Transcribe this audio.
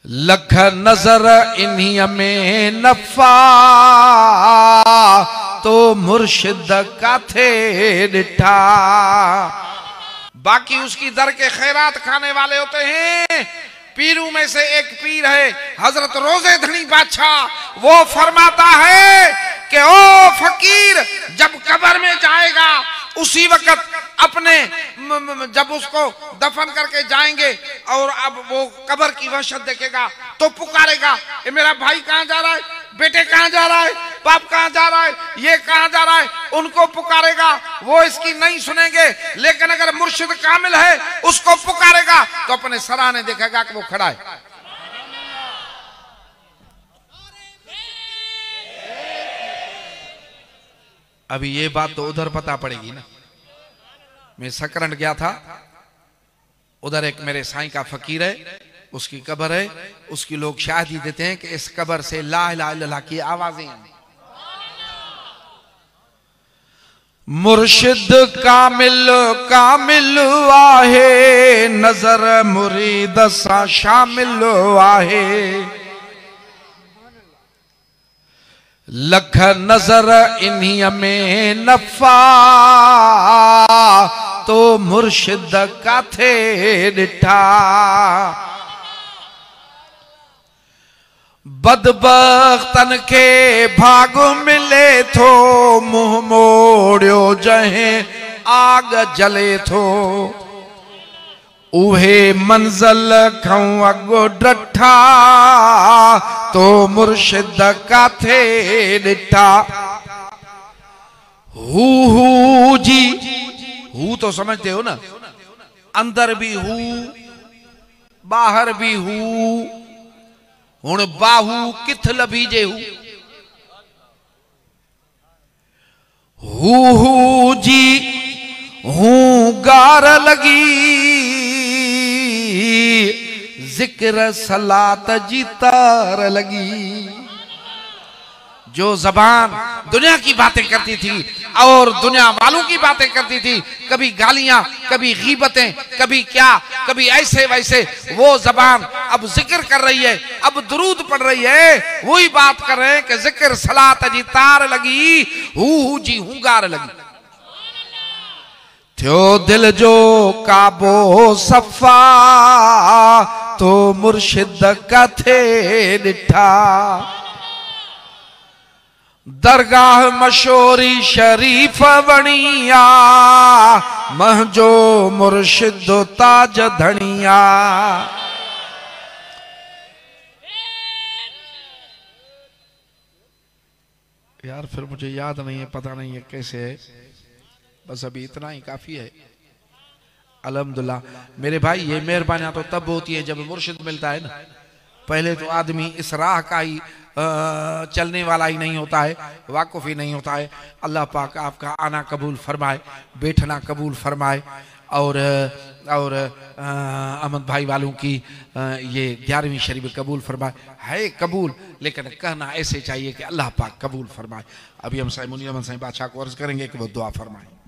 लख नजर इन्हीं में नफा तो मुर्शिद का थे डिठा। बाकी उसकी दर के खैरात खाने वाले होते हैं। पीरों में से एक पीर है हजरत रोजे धनी बादशाह, वो फरमाता है कि ओ फकीर जब कब्र में जाएगा उसी वक्त अपने जब उसको दफन करके जाएंगे और अब वो कब्र की वहशत देखेगा तो पुकारेगा, ये मेरा भाई कहाँ जा रहा है, बेटे कहाँ जा रहा है, बाप कहाँ जा रहा है, ये कहाँ जा रहा है, उनको पुकारेगा। वो इसकी नहीं सुनेंगे, लेकिन अगर मुर्शिद कामिल है उसको पुकारेगा तो अपने सराहने देखेगा कि वो खड़ा है। अभी ये बात तो उधर पता पड़ेगी ना। मैं सकरंड गया था, उधर एक मेरे साईं का फकीर है, उसकी कब्र है, उसकी लोग शाहिदी देते हैं कि इस कब्र से ला इलाहा इल्लल्लाह की आवाजें आती। मुर्शिद कामिल कामिल आहे, नजर मुरीद सा शामिल आहे। लख नजर इन्हीं में नफा तो मुर्शिद का थे डिठा। बदबख्तन के भाग मिले थो, मुंह मोड़ियो जहे आग जले थो। उहे मंजिल खां अगो डठा तो मुर्शिद का थे डिठा। हू जी, हू तो समझते हो ना, अंदर भी हू बाहर भी हू। हुण बाहू किथ लभीजे हू जी हूं गार लगी, जिक्र सलात जी तार लगी। जो जबान दुनिया की बातें करती थी और दुनिया वालों की बातें करती थी, कभी गालियां, कभी गीबतें, कभी क्या, कभी ऐसे वैसे, वो जबान अब जिक्र कर रही है, अब दुरूद पढ़ रही है। वही बात कर रहे हैं कि जिक्र सलात जी तार लगी, हू जी हूंगार लगी। थियो दिल जो काबो सफा तो मुर्शिद का थे डिठा। दरगाह मशोरी शरीफ बणिया, महजो मुर्शिद ताज धनिया। यार फिर मुझे याद नहीं है, पता नहीं है कैसे है, बस अभी इतना ही काफी है। अल्हम्दुलिल्लाह मेरे भाई, ये मेहरबानियां तो तब होती है जब मुर्शिद मिलता है ना। पहले तो आदमी इस राह का ही चलने वाला ही नहीं होता है, वाकुफ ही नहीं होता है। अल्लाह पाक आपका आना कबूल फरमाए, बैठना कबूल फरमाए और अहमद भाई वालों की ये 11वीं शरीफ कबूल फरमाए। है कबूल, लेकिन कहना ऐसे चाहिए कि अल्लाह पाक कबूल फरमाए। अभी हम साईं मुनीर अहमद साईं बादशाह को अर्ज करेंगे कि वो दुआ फरमाए।